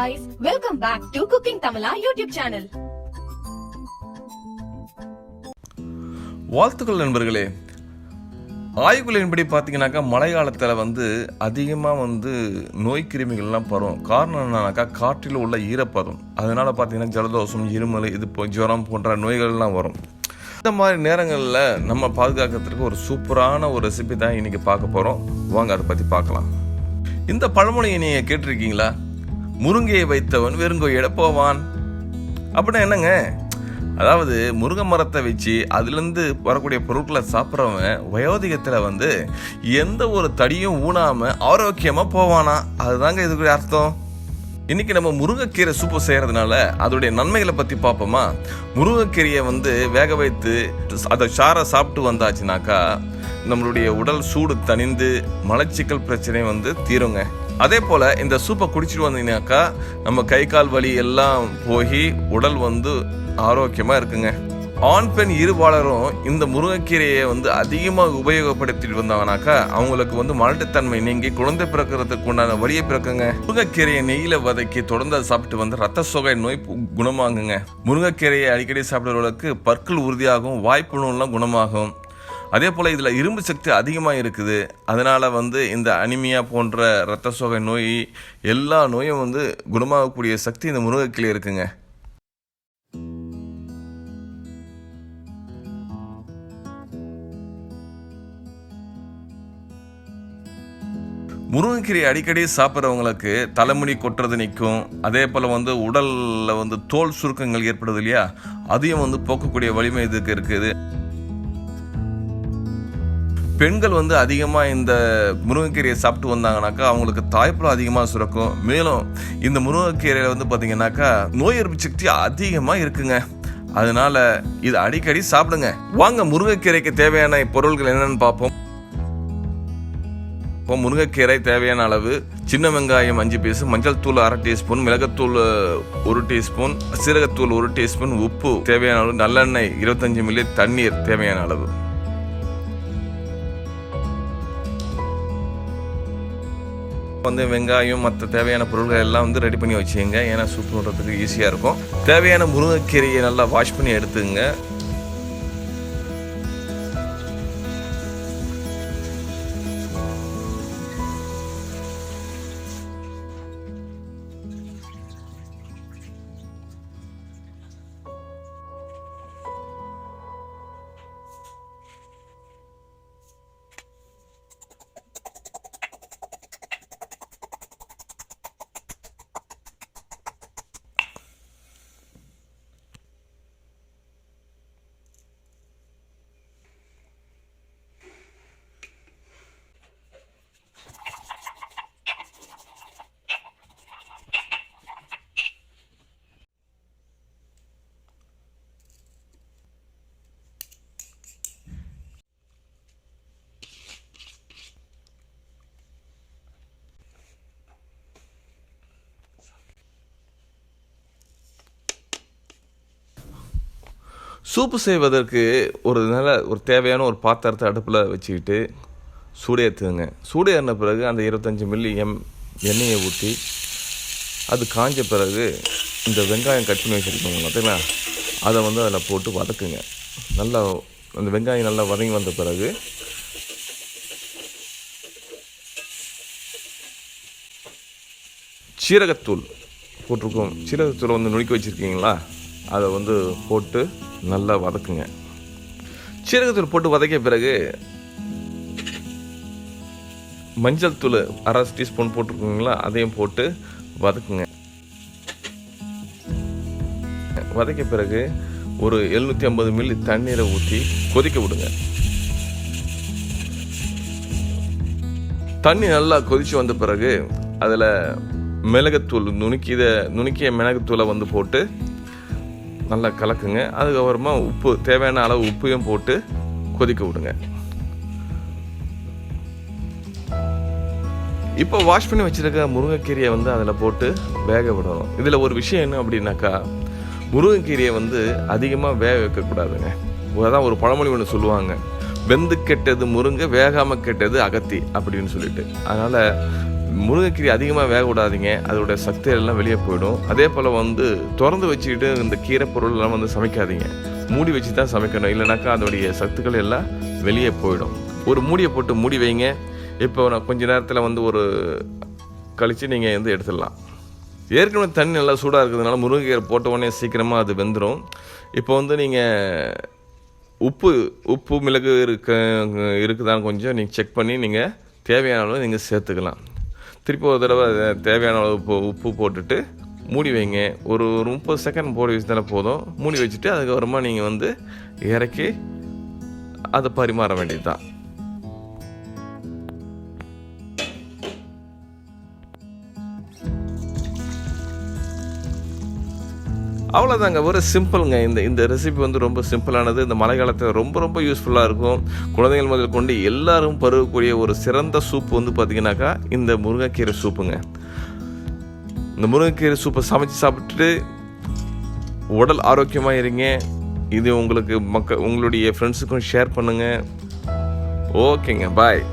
guys, welcome back to Cooking Tamila YouTube channel. வாழ்த்துக்கள் நண்பர்களே. ஆய்வுகளின்படி பார்த்தீங்கன்னாக்கா மழை காலத்தில் அதிகமாக நோய் கிருமிகள்லாம் பரவும். காரணம் என்னன்னாக்கா காற்றில் உள்ள ஈரப்பதம். அதனால் பார்த்தீங்கன்னா ஜலதோஷம், இருமல், ஜுரம் போன்ற நோய்கள்லாம் வரும். இந்த மாதிரி நேரங்களில் நம்ம பாதுகாக்கிறதுக்கு ஒரு சூப்பரான ஒரு ரெசிபி தான் இன்றைக்கி பார்க்க போகிறோம். வாங்க அதை பற்றி பார்க்கலாம். இந்த பழமொழியை நீங்கள் கேட்டிருக்கீங்களா? முருங்கையை வைத்தவன் வெறுங்கோயிட போவான் அப்படின்னா என்னங்க? அதாவது முருங்கை மரத்தை வச்சு அதுலேருந்து வரக்கூடிய பொருட்களை சாப்பிட்றவன் வயோதிகத்தில் எந்த ஒரு தடியும் ஊனாமல் ஆரோக்கியமாக போவானா, அதுதாங்க இதுக்கு அர்த்தம். இன்றைக்கி நம்ம முருங்கைக்கீரை சூப்பு செய்கிறதுனால அதோடைய நன்மைகளை பற்றி பார்ப்போமா? முருங்கைக்கீரையை வேக வைத்து அதை சாரை சாப்பிட்டு வந்தாச்சுனாக்கா நம்மளுடைய உடல் சூடு தணிந்து மலச்சிக்கல் பிரச்சனை தீருங்க. அதே போல் இந்த சூப்பை குடிச்சிட்டு வந்தீங்கன்னாக்கா நம்ம கை கால் வலி எல்லாம் போய் உடல் ஆரோக்கியமாக இருக்குங்க. ஆண் பெண் இருபாலரும் இந்த முருங்கைக்கீரையை அதிகமாக உபயோகப்படுத்திட்டு வந்தாங்கனாக்கா அவங்களுக்கு மலட்டுத்தன்மை நீங்கி குழந்தை பிறக்கிறதுக்கு உண்டான வழியை பிறக்குங்க. முருங்கைக்கீரையை நெய்யில் வதக்கி தொடர்ந்து சாப்பிட்டு ரத்த சோகை நோய் குணமாகுங்க. முருங்கைக்கீரையை அடிக்கடி சாப்பிடுறவர்களுக்கு பற்கள் உறுதியாகும், வாய்ப்புணெல்லாம் குணமாகும். அதே போல் இதில் இரும்பு சக்தி அதிகமாக இருக்குது. அதனால் இந்த அனிமியா போன்ற இரத்த சோகை நோய் எல்லா நோயும் குணமாகக்கூடிய சக்தி இந்த முருங்கைக்கீரை இருக்குங்க. முருங்கைக்கீரை அடிக்கடி சாப்பிட்றவங்களுக்கு தலைமுடி கொட்டுறது நிற்கும். அதே போல் உடலில் தோல் சுருக்கங்கள் ஏற்படுது இல்லையா, அதையும் போக்கக்கூடிய வலிமை இதுக்கு இருக்குது. பெண்கள் அதிகமாக இந்த முருங்கைக்கீரையை சாப்பிட்டு வந்தாங்கனாக்கா அவங்களுக்கு தாய்ப்பால் அதிகமாக சுரக்கும். மேலும் இந்த முருங்கைக்கீரையில் பார்த்திங்கனாக்கா நோய் எதிர்ப்பு சக்தி அதிகமாக இருக்குங்க. அதனால் இது அடிக்கடி சாப்பிடுங்க. வாங்க முருங்கைக்கீரைக்கு தேவையான பொருட்கள் என்னென்னு பார்ப்போம். இப்போ முருங்கைக்கீரை தேவையான அளவு: சின்ன வெங்காயம் 5 பீஸ், மஞ்சள் தூள் 1/2 டீஸ்பூன், மிளகுத்தூள் 1 டீஸ்பூன், சீரகத்தூள் 1 டீஸ்பூன், உப்பு தேவையான அளவு, நல்லெண்ணெய் 25 மில்லி, தண்ணீர் தேவையான அளவு. வெங்காயம் மற்ற தேவையான பொருட்கள் எல்லாம் ரெடி பண்ணி வச்சுங்க. ஏன்னா சூப் பண்ணுறதுக்கு ஈஸியாக இருக்கும். தேவையான முருங்கைக்கீரையை நல்லா வாஷ் பண்ணி எடுத்துங்க. சூப்பு செய்வதற்கு ஒரு தேவையான ஒரு பாத்திரத்தை அடுப்பில் வச்சுக்கிட்டு சூடேற்றுங்க. சூடேறின பிறகு அந்த 25 மில்லி எண்ணெயை ஊற்றி அது காஞ்ச பிறகு இந்த வெங்காயம் கட் பண்ணி வச்சுருக்கோங்க பார்த்தீங்களா, அதை அதில் போட்டு வதக்குங்க. நல்லா அந்த வெங்காயம் நல்லா வதங்கி வந்த பிறகு சீரகத்தூள் போட்டிருக்கோம். சீரகத்தூளை நுணுக்கி வச்சுருக்கீங்களா, அதை போட்டு நல்லா வதக்குங்க. சீரகத்தூள் போட்டு வதக்கிய பிறகு மஞ்சள் தூள் 1/2 டீஸ்பூன் போட்டிருக்கீங்களா, அதையும் போட்டு வதக்குங்க. வதக்கிய பிறகு ஒரு 750 மில்லி தண்ணீரை ஊற்றி கொதிக்க விடுங்க. தண்ணி நல்லா கொதிச்சு வந்த பிறகு அதில் மிளகுத்தூள் நுணுக்கிய மிளகுத்தூளை போட்டு நல்லா கலக்குங்க. அதுக்கப்புறமா உப்பு தேவையான அளவு உப்பையும் போட்டு கொதிக்க விடுங்க. இப்போ வாஷ் பண்ணி வச்சுருக்க முருங்கைக்கீரையை அதில் போட்டு வேக விடணும். இதில் ஒரு விஷயம் என்ன அப்படின்னாக்கா, முருங்கைக்கீரையை அதிகமாக வேக வைக்கக்கூடாதுங்க. அதான் ஒரு பழமொழி ஒன்று சொல்லுவாங்க, வெந்து கெட்டது முருங்கை, வேகாமல் கெட்டது அகத்தி அப்படின்னு சொல்லிட்டு. அதனால் முருங்கைக்கீரை அதிகமாக வேக விடாதீங்க, அதோடைய சக்தி எல்லாம் வெளியே போயிடும். அதே போல் வந்து திறந்து வச்சுக்கிட்டு இந்த கீரை பொருள்லாம் வந்து சமைக்காதீங்க, மூடி வச்சு தான் சமைக்கணும். இல்லைனாக்கா அதோடைய சத்துக்கள் எல்லாம் வெளியே போயிடும். ஒரு மூடியை போட்டு மூடி வைங்க. இப்போ நான் கொஞ்ச நேரத்தில் வந்து ஒரு கழித்து நீங்கள் வந்து எடுத்துடலாம். ஏற்கனவே தண்ணி நல்லா சூடாக இருக்கிறதுனால முருங்கைக்கீரை போட்ட உடனே சீக்கிரமாக அது வெந்துடும். இப்போ வந்து நீங்கள் உப்பு மிளகு இருக்குதான்னு கொஞ்சம் நீங்கள் செக் பண்ணி நீங்கள் தேவையான அளவு நீங்கள் சேர்த்துக்கலாம். திருப்பி ஒரு தடவை தேவையான அளவு உப்பு போட்டுட்டு மூடி வைங்க. ஒரு 30 செகண்ட் போட வச்சுதானே போதும். மூடி வச்சுட்டு அதுக்கப்புறமா நீங்கள் வந்து இறக்கி அதை பரிமாற வேண்டியது தான். அவ்வளோதாங்க, ஒரு சிம்பிளுங்க. இந்த ரெசிபி வந்து ரொம்ப சிம்பிளானது. இந்த மழை காலத்தில் ரொம்ப ரொம்ப யூஸ்ஃபுல்லாக இருக்கும். குழந்தைகள் முதல் கொண்டு எல்லாரும் பருகக்கூடிய ஒரு சிறந்த சூப் வந்து பார்த்திங்கனாக்கா இந்த முருங்கைக்கீரை சூப்புங்க. இந்த முருங்கைக்கீரை சூப்பை சமைச்சு சாப்பிட்டுட்டு உடல் ஆரோக்கியமாக இருங்க. இது உங்களுக்கு உங்களுடைய ஃப்ரெண்ட்ஸுக்கும் ஷேர் பண்ணுங்கள். ஓகேங்க, பாய்.